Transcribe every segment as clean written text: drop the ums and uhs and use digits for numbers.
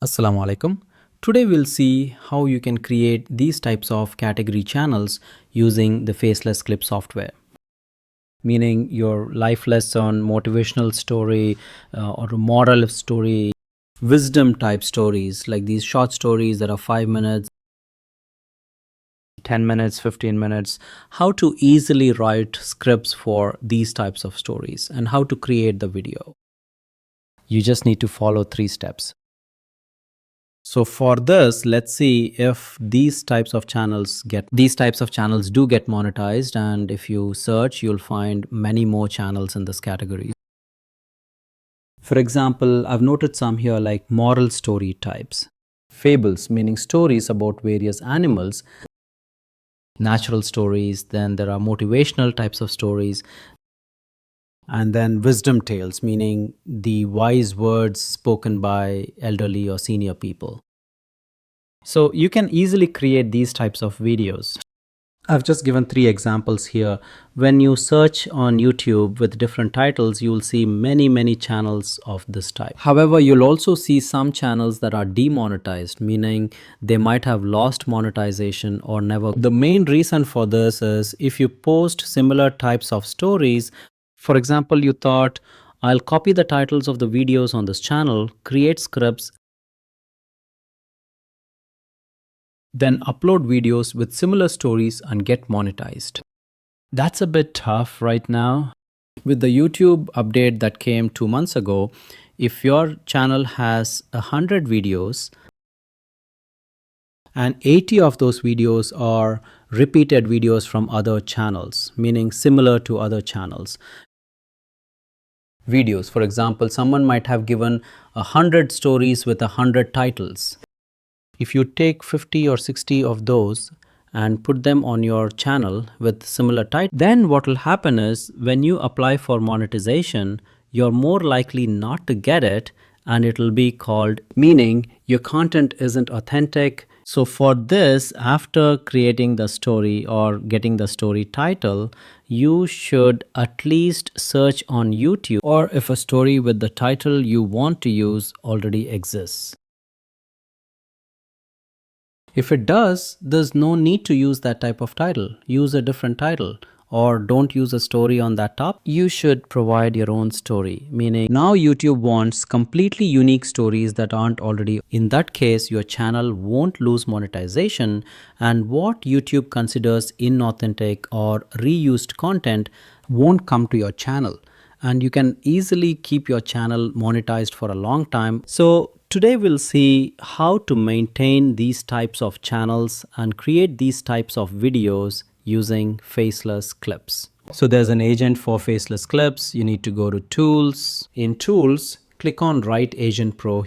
Assalamu alaikum. Today we'll see how you can create these types of category channels using the FacelessClip software. Meaning your life lesson, motivational story, or a moral story, wisdom type stories, like these short stories that are 5 minutes, 10 minutes, 15 minutes, how to easily write scripts for these types of stories and how to create the video. You just need to follow 3 steps. So for this, let's see if these types of channels do get monetized, and if you search, you'll find many more channels in this category. For example, I've noted some here like moral story types, fables, meaning stories about various animals, natural stories, then there are motivational types of stories, and then wisdom tales, meaning the wise words spoken by elderly or senior people. So you can easily create these types of videos. I've just given 3 examples here. When you search on YouTube with different titles, you'll see many channels of this type. However, you'll also see some channels that are demonetized, meaning they might have lost monetization or never. The main reason for this is if you post similar types of stories, for example, you thought, I'll copy the titles of the videos on this channel, create scripts, then upload videos with similar stories and get monetized. That's a bit tough right now. With the YouTube update that came 2 months ago, if your channel has 100 videos and 80 of those videos are repeated videos from other channels, meaning similar to other channels. Videos, for example, someone might have given 100 stories with 100 titles. If you take 50 or 60 of those and put them on your channel with similar titles, then what will happen is when you apply for monetization, you're more likely not to get it, and it will be called, meaning your content isn't authentic. So for this, after creating the story or getting the story title, you should at least search on YouTube, or if a story with the title you want to use already exists. If it does, there's no need to use that type of title. Use a different title, or don't use a story on that top. You should provide your own story, meaning now YouTube wants completely unique stories that aren't already. In that case, your channel won't lose monetization, and what YouTube considers inauthentic or reused content won't come to your channel, and you can easily keep your channel monetized for a long time. So today we'll see how to maintain these types of channels and create these types of videos using Faceless Clips. So there's an agent for Faceless Clips. You need to go to Tools. In Tools, click on Writer Agent Pro.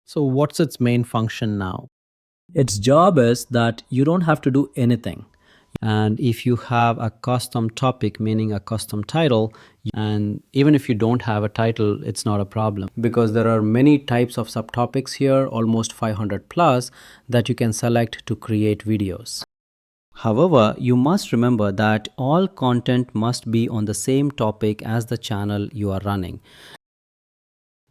So what's its main function now? Its job is that you don't have to do anything. And if you have a custom topic, meaning a custom title, and even if you don't have a title, it's not a problem, because there are many types of subtopics here, almost 500 plus, that you can select to create videos. However, you must remember that all content must be on the same topic as the channel you are running.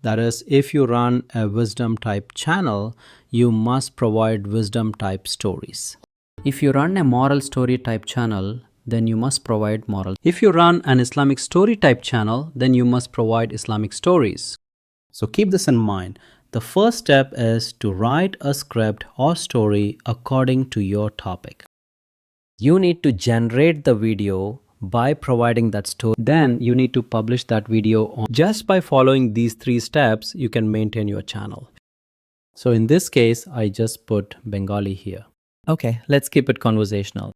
That is, if you run a wisdom type channel, you must provide wisdom type stories. If you run a moral story type channel, then you must provide moral. If you run an Islamic story type channel, then you must provide Islamic stories. So keep this in mind. The first step is to write a script or story according to your topic. You need to generate the video by providing that story. Then you need to publish that video on. Just by following these 3 steps, you can maintain your channel. So in this case, I just put Bengali here. Okay, let's keep it conversational.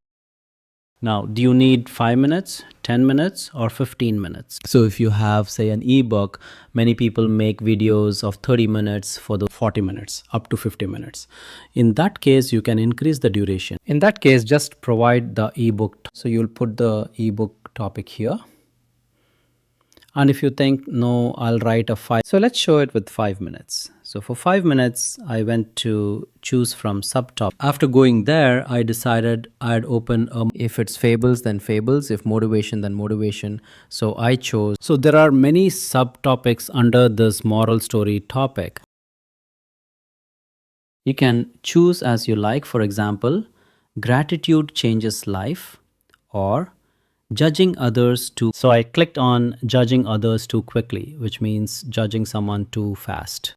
Now, do you need 5 minutes, 10 minutes, or 15 minutes? So if you have, say, an ebook, many people make videos of 30 minutes for the 40 minutes, up to 50 minutes. In that case, you can increase the duration. In that case, just provide the ebook. So you'll put the ebook topic here. And if you think, no, I'll write a 5. So let's show it with 5 minutes. So for 5 minutes, I went to choose from subtop. After going there, I decided I'd open if it's fables, then fables. If motivation, then motivation. So I chose. So there are many subtopics under this moral story topic. You can choose as you like. For example, gratitude changes life, or judging others too. So I clicked on judging others too quickly, which means judging someone too fast.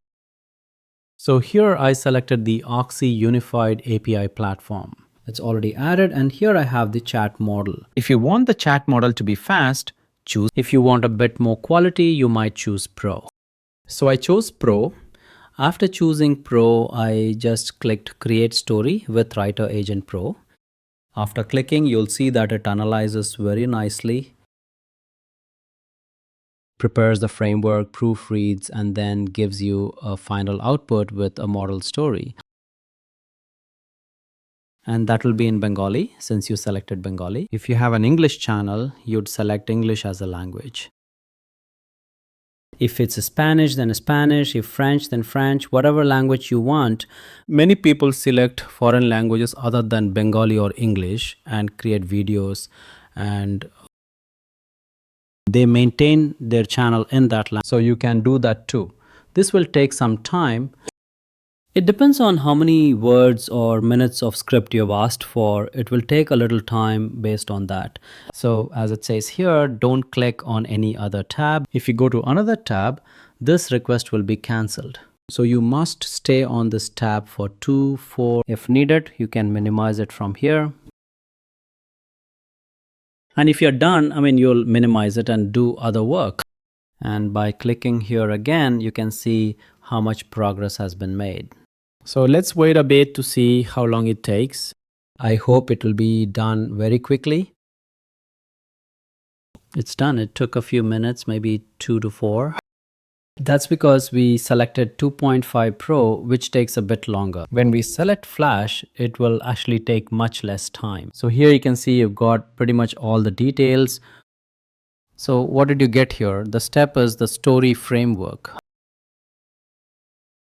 So here I selected the Oxy Unified API platform. It's already added, and here I have the chat model. If you want the chat model to be fast, choose. If you want a bit more quality, you might choose Pro. So I chose Pro. After choosing Pro, I just clicked Create Story with Writer Agent Pro. After clicking, you'll see that it analyzes very nicely, prepares the framework, proofreads, and then gives you a final output with a model story. And that will be in Bengali since you selected Bengali. If you have an English channel, you'd select English as a language. If it's Spanish, then Spanish. If French, then French. Whatever language you want. Many people select foreign languages other than Bengali or English and create videos, and they maintain their channel in that language. So you can do that too. This will take some time. It depends on how many words or minutes of script you've asked for. It will take a little time based on that. So as it says here, don't click on any other tab. If you go to another tab, this request will be cancelled. So you must stay on this tab for 2, 4. If needed, you can minimize it from here. And if you're done, you'll minimize it and do other work. And by clicking here again, you can see how much progress has been made. So let's wait a bit to see how long it takes. I hope it will be done very quickly. It's done. It took a few minutes, maybe 2 to 4. That's because we selected 2.5 Pro, which takes a bit longer. When we select Flash, it will actually take much less time. So here you can see you've got pretty much all the details. So what did you get here? The step is the story framework.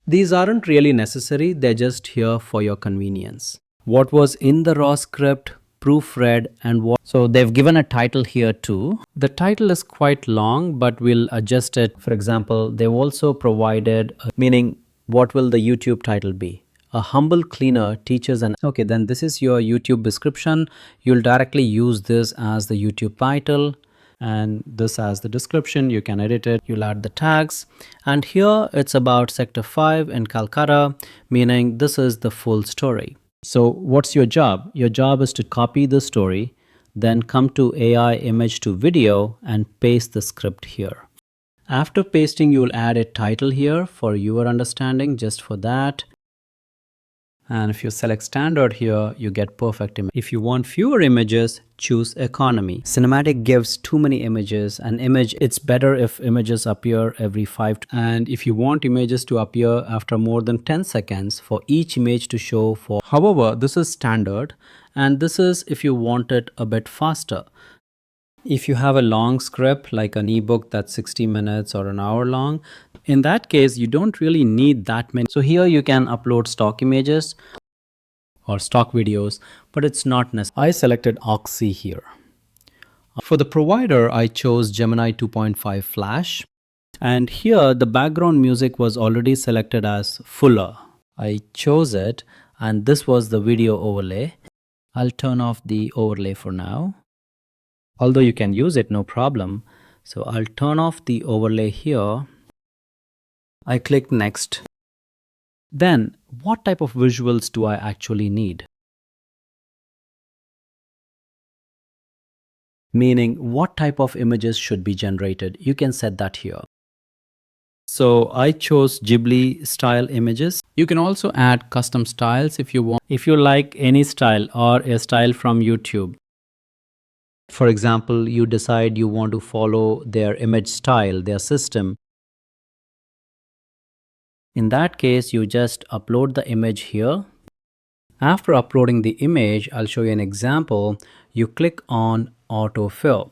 These aren't really necessary, they're just here for your convenience. What was in the raw script, proofread, and what. So they've given a title here too. The title is quite long, but we'll adjust it. For example, they've also provided, meaning what will the YouTube title be? A humble cleaner teaches an. Okay, then this is your YouTube description. You'll directly use this as the YouTube title, and this as the description. You can edit it, you'll add the tags, and here it's about sector 5 in Calcutta, meaning this is the full story. So what's your job? Your job is to copy the story, then come to AI image to video and paste the script here. After pasting, you'll add a title here for your understanding, just for that. And if you select standard here, you get perfect image. If you want fewer images, choose economy. Cinematic gives too many images. An image, it's better if images appear every 5. And if you want images to appear after more than 10 seconds for each image to show for. However, this is standard, and this is if you want it a bit faster. If you have a long script like an ebook that's 60 minutes or an hour long, in that case, you don't really need that many. So here you can upload stock images or stock videos, but it's not necessary. I selected Oxy here. For the provider, I chose Gemini 2.5 Flash. And here the background music was already selected as Fuller. I chose it, and this was the video overlay. I'll turn off the overlay for now. Although you can use it, no problem. So I'll turn off the overlay here. I click next. Then, what type of visuals do I actually need? Meaning, what type of images should be generated? You can set that here. So I chose Ghibli style images. You can also add custom styles if you want. If you like any style or a style from YouTube. For example, you decide you want to follow their image style, their system. In that case, you just upload the image here. After uploading the image, I'll show you an example. You click on autofill.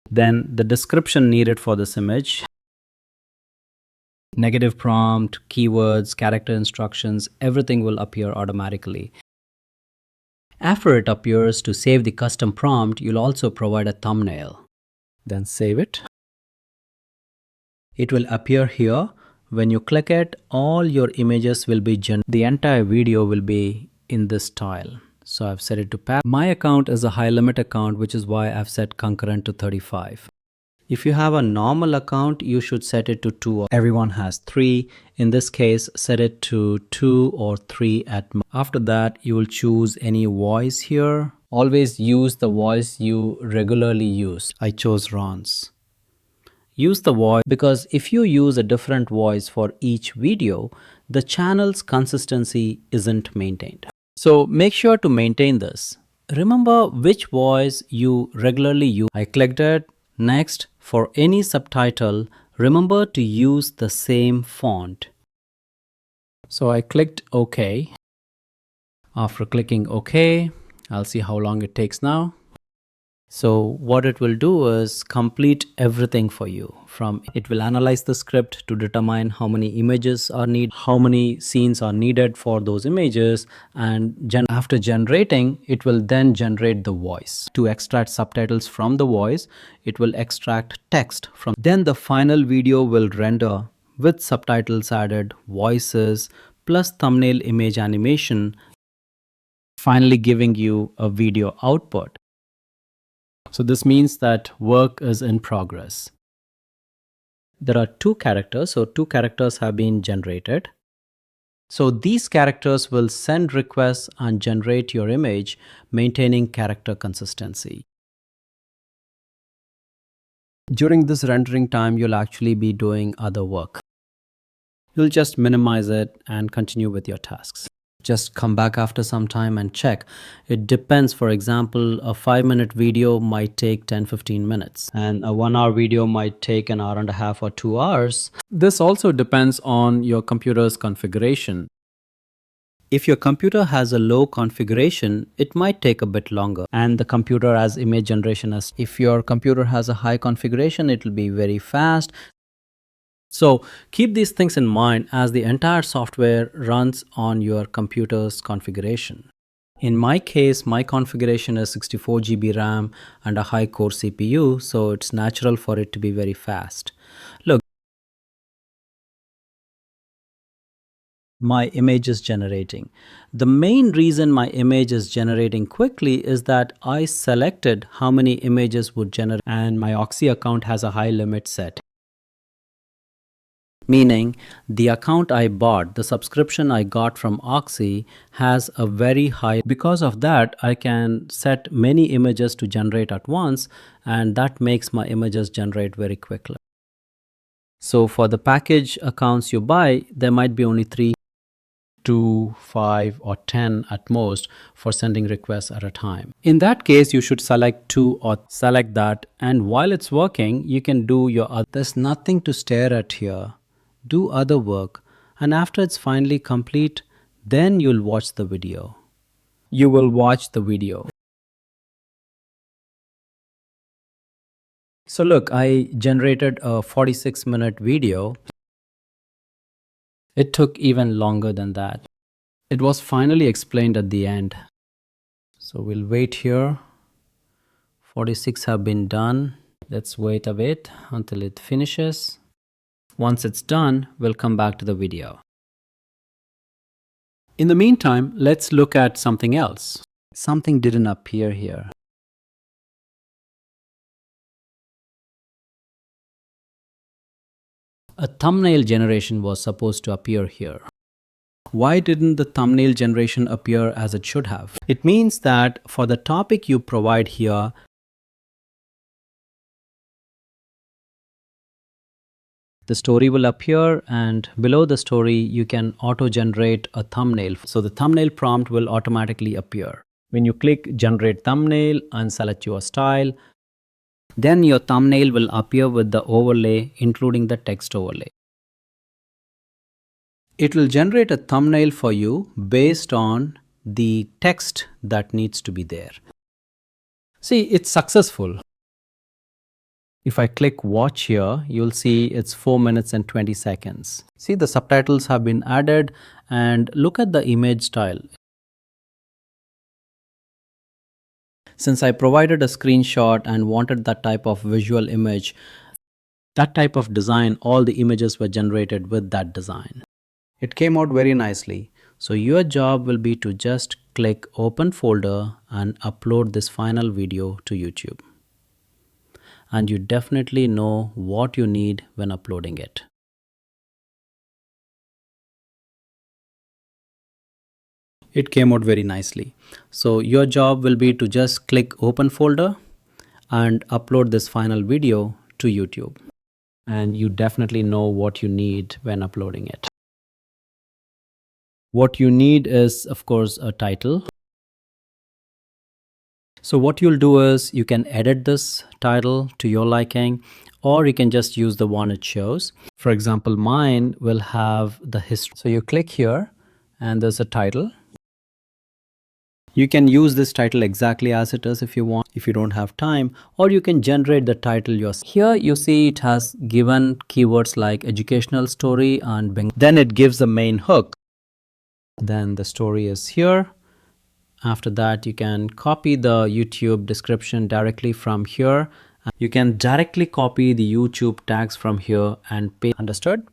Then the description needed for this image, negative prompt, keywords, character instructions, everything will appear automatically. After it appears, to save the custom prompt, you'll also provide a thumbnail. Then save it. It will appear here. When you click it, all your images will be the entire video will be in this style. So I've set it to pack. My account is a high limit account, which is why I've set concurrent to 35. If you have a normal account, you should set it to 2. Everyone has 3. In this case, set it to 2 or 3 at most. After that, you will choose any voice here. Always use the voice you regularly use. I chose Ron's. Use the voice because if you use a different voice for each video, the channel's consistency isn't maintained. So make sure to maintain this. Remember which voice you regularly use. I clicked it. Next, for any subtitle, remember to use the same font. So I clicked OK. After clicking OK, I'll see how long it takes now. So what it will do is complete everything for you. It will analyze the script to determine how many images are needed, how many scenes are needed for those images, and after generating, it will then generate the voice. To extract subtitles from the voice, it will extract text from. Then the final video will render with subtitles added, voices, plus thumbnail image animation, finally giving you a video output. So this means that work is in progress. There are 2 characters, so 2 characters have been generated. So these characters will send requests and generate your image, maintaining character consistency. During this rendering time, you'll actually be doing other work. You'll just minimize it and continue with your tasks. Just come back after some time and check. It depends. For example, a 5-minute video might take 10-15 minutes and a 1-hour video might take an hour and a half or 2 hours. This also depends on your computer's configuration. If your computer has a low configuration, it might take a bit longer, and the computer has image generation. If your computer has a high configuration, it will be very fast. So keep these things in mind as the entire software runs on your computer's configuration. In my case, my configuration is 64 GB RAM and a high core CPU, so it's natural for it to be very fast. Look, my image is generating. The main reason my image is generating quickly is that I selected how many images would generate, and my Oxy account has a high limit set. Meaning the account I bought, the subscription I got from Oxy has a very high. Because of that, I can set many images to generate at once, and that makes my images generate very quickly. So for the package accounts you buy, there might be only 3, 2, 5 or 10 at most for sending requests at a time. In that case, you should select 2 or select that, and while it's working, you can do your other. There's nothing to stare at here. Do other work, and after it's finally complete, then you'll watch the video. You will watch the video. So look, I generated a 46-minute video. It took even longer than that. It was finally explained at the end. So we'll wait here. 46 have been done. Let's wait a bit until it finishes. Once it's done, we'll come back to the video. In the meantime, let's look at something else. Something didn't appear here. A thumbnail generation was supposed to appear here. Why didn't the thumbnail generation appear as it should have? It means that for the topic you provide here, the story will appear, and below the story you can auto-generate a thumbnail. So the thumbnail prompt will automatically appear. When you click generate thumbnail and select your style, then your thumbnail will appear with the overlay, including the text overlay. It will generate a thumbnail for you based on the text that needs to be there. See, it's successful. If I click watch here, you'll see it's 4 minutes and 20 seconds. See, the subtitles have been added, and look at the image style. Since I provided a screenshot and wanted that type of visual image, that type of design, all the images were generated with that design. It came out very nicely. So your job will be to just click open folder and upload this final video to YouTube. And you definitely know what you need when uploading it. It came out very nicely. So your job will be to just click open folder and upload this final video to YouTube. And you definitely know what you need when uploading it. What you need is, of course, a title. So what you'll do is you can edit this title to your liking, or you can just use the one it shows. For example, mine will have the history. So you click here and there's a title. You can use this title exactly as it is if you want, if you don't have time, or you can generate the title yourself. Here you see it has given keywords like educational story and then it gives the main hook. Then the story is here. After that, you can copy the YouTube description directly from here. You can directly copy the YouTube tags from here and paste. Understood?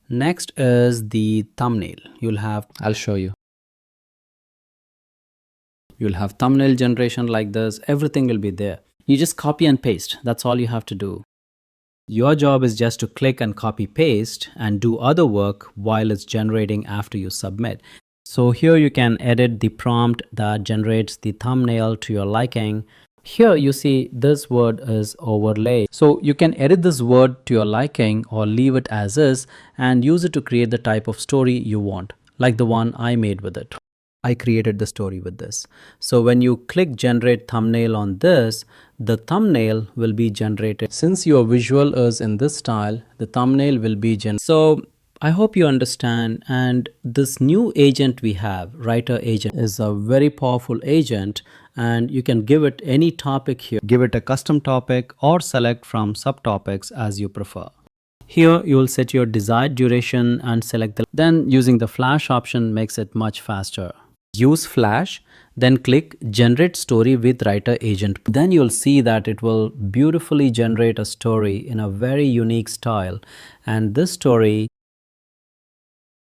Next is the thumbnail. I'll show you. You'll have thumbnail generation like this. Everything will be there. You just copy and paste. That's all you have to do. Your job is just to click and copy paste and do other work while it's generating after you submit. So here you can edit the prompt that generates the thumbnail to your liking. Here you see this word is overlay. So you can edit this word to your liking or leave it as is and use it to create the type of story you want, like the one I made with it. I created the story with this. So when you click generate thumbnail on this, the thumbnail will be generated. Since your visual is in this style, the thumbnail will be generated. So I hope you understand, and this new agent we have, writer agent, is a very powerful agent, and you can give it any topic here. Give it a custom topic or select from subtopics as you prefer. Here you will set your desired duration and select then using the flash option makes it much faster. Use flash, then click generate story with writer agent. Then you'll see that it will beautifully generate a story in a very unique style, and this story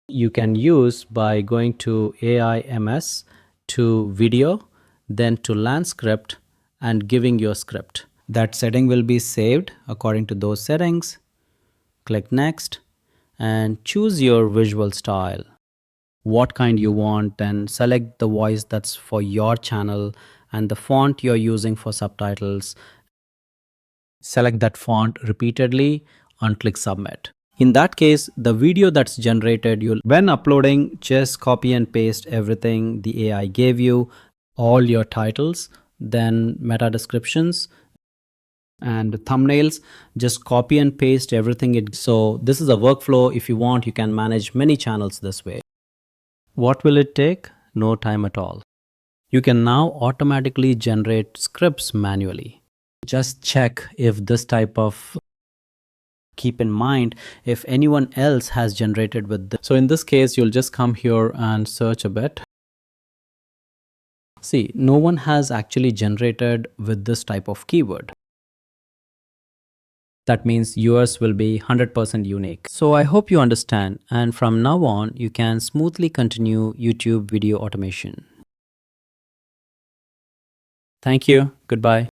you can use by going to AIMS, to video, then to landscript and giving your script. That setting will be saved according to those settings. Click next and choose your visual style. What kind you want, then select the voice that's for your channel and the font you're using for subtitles. Select that font repeatedly and click submit. In that case, the video that's generated, when uploading, just copy and paste everything the AI gave you, all your titles, then meta descriptions and thumbnails, just copy and paste everything. So this is a workflow. If you want, you can manage many channels this way. What will it take? No time at all. You can now automatically generate scripts manually. Just check if this type of keep in mind if anyone else has generated with this. So in this case, you'll just come here and search a bit. See, no one has actually generated with this type of keyword. That means yours will be 100% unique. So I hope you understand, and from now on, you can smoothly continue YouTube video automation. Thank you. Goodbye.